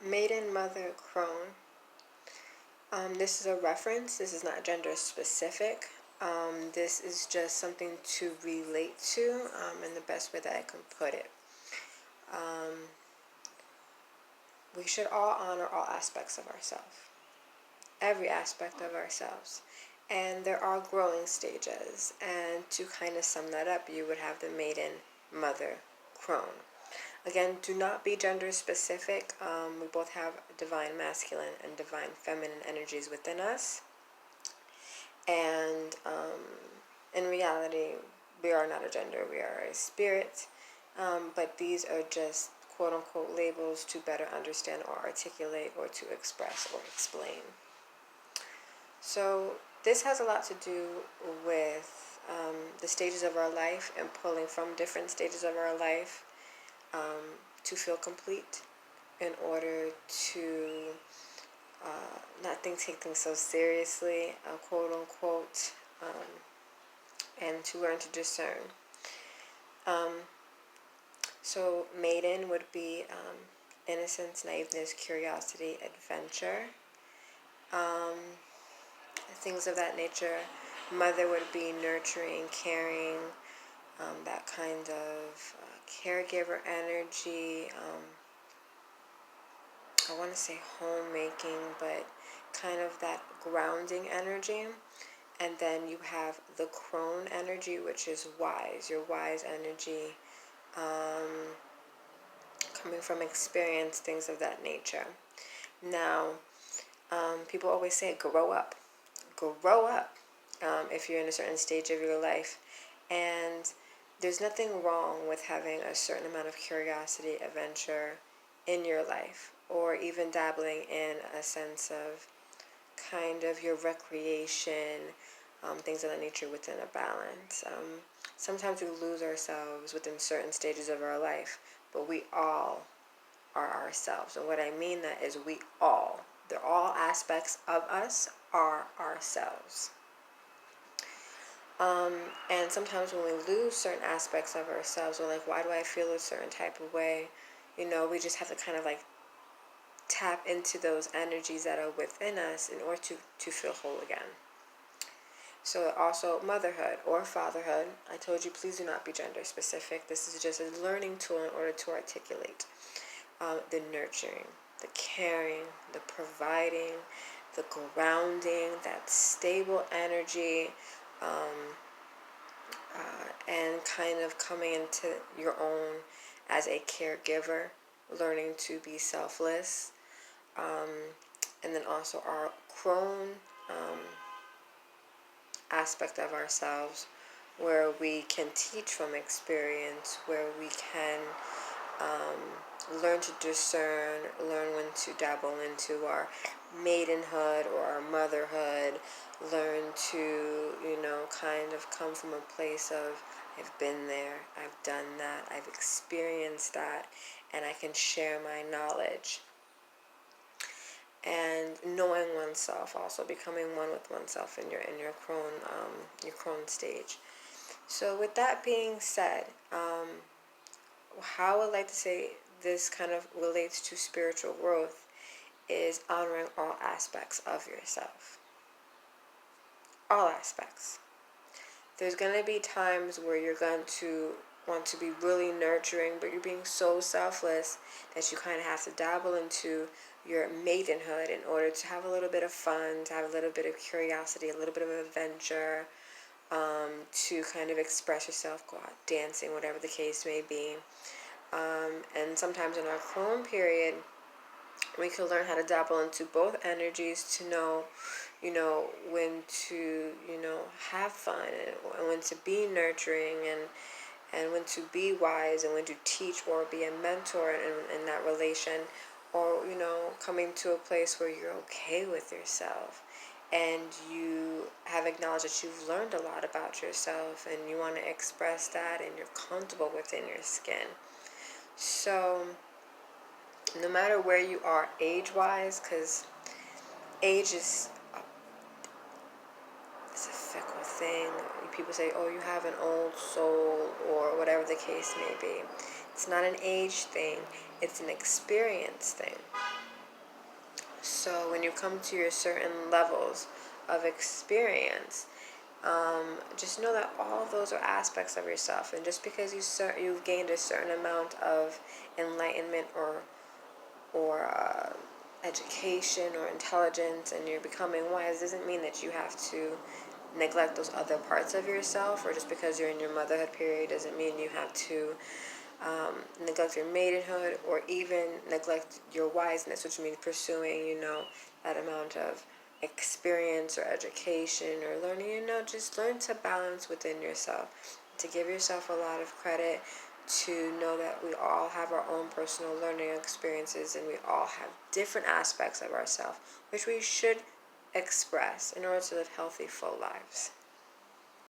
Maiden, mother, crone. This is a reference. This is not gender specific. This is just something to relate to in the best way that I can put it. We should all honor all aspects of ourselves, every aspect of ourselves. And there are growing stages. And to kind of sum that up, you would have the maiden, mother, crone. Again, do not be gender specific. We both have divine masculine and divine feminine energies within us. And in reality, we are not a gender, we are a spirit. But these are just quote unquote labels to better understand or articulate or to express or explain. So this has a lot to do with the stages of our life and pulling from different stages of our life to feel complete in order to not take things so seriously, quote unquote, and to learn to discern. So maiden would be innocence, naiveness, curiosity, adventure, things of that nature. Mother would be nurturing, caring, that kind of caregiver energy. I want to say homemaking, but kind of that grounding energy. And then you have the crone energy, which is wise, your wise energy, coming from experience, things of that nature. Now, people always say, grow up. Grow up if you're in a certain stage of your life. And there's nothing wrong with having a certain amount of curiosity, adventure in your life, or even dabbling in a sense of kind of your recreation, things of that nature within a balance. Sometimes we lose ourselves within certain stages of our life, but we all are ourselves. And what I mean that is they're all aspects of us are ourselves. And sometimes when we lose certain aspects of ourselves, we're like, why do I feel a certain type of way? We just have to kind of like tap into those energies that are within us in order to feel whole again. So also motherhood or fatherhood, I told you please do not be gender specific. This is just a learning tool in order to articulate the nurturing, the caring, the providing, the grounding, that stable energy, and kind of coming into your own as a caregiver, learning to be selfless. And then also our crone aspect of ourselves, where we can teach from experience, where we can learn to discern, learn when to dabble into our maidenhood or our motherhood, learn to, kind of come from a place of, I've been there, I've done that, I've experienced that, and I can share my knowledge. And knowing oneself, also becoming one with oneself in your crone stage. So with that being said, how I would like to say this kind of relates to spiritual growth is honoring all aspects of yourself. All aspects. There's going to be times where you're going to want to be really nurturing, but you're being so selfless that you kind of have to dabble into your maidenhood in order to have a little bit of fun, to have a little bit of curiosity, a little bit of adventure, to kind of express yourself, go out dancing, whatever the case may be. And sometimes in our crone period, we can learn how to dabble into both energies to know, when to, have fun and when to be nurturing and when to be wise and when to teach or be a mentor in that relation, or, coming to a place where you're okay with yourself and you have acknowledged that you've learned a lot about yourself and you want to express that and you're comfortable within your skin. So no matter where you are age-wise, because age is it's a fickle thing. People say, oh, you have an old soul, or whatever the case may be. It's not an age thing. It's an experience thing. So when you come to your certain levels of experience, just know that all of those are aspects of yourself. And just because you've gained a certain amount of enlightenment or education or intelligence, and you're becoming wise, doesn't mean that you have to neglect those other parts of yourself. Or just because you're in your motherhood period doesn't mean you have to neglect your maidenhood, or even neglect your wiseness, which means pursuing, that amount of experience or education or learning. Just learn to balance within yourself, to give yourself a lot of credit, to know that we all have our own personal learning experiences, and we all have different aspects of ourselves which we should express in order to live healthy, full lives.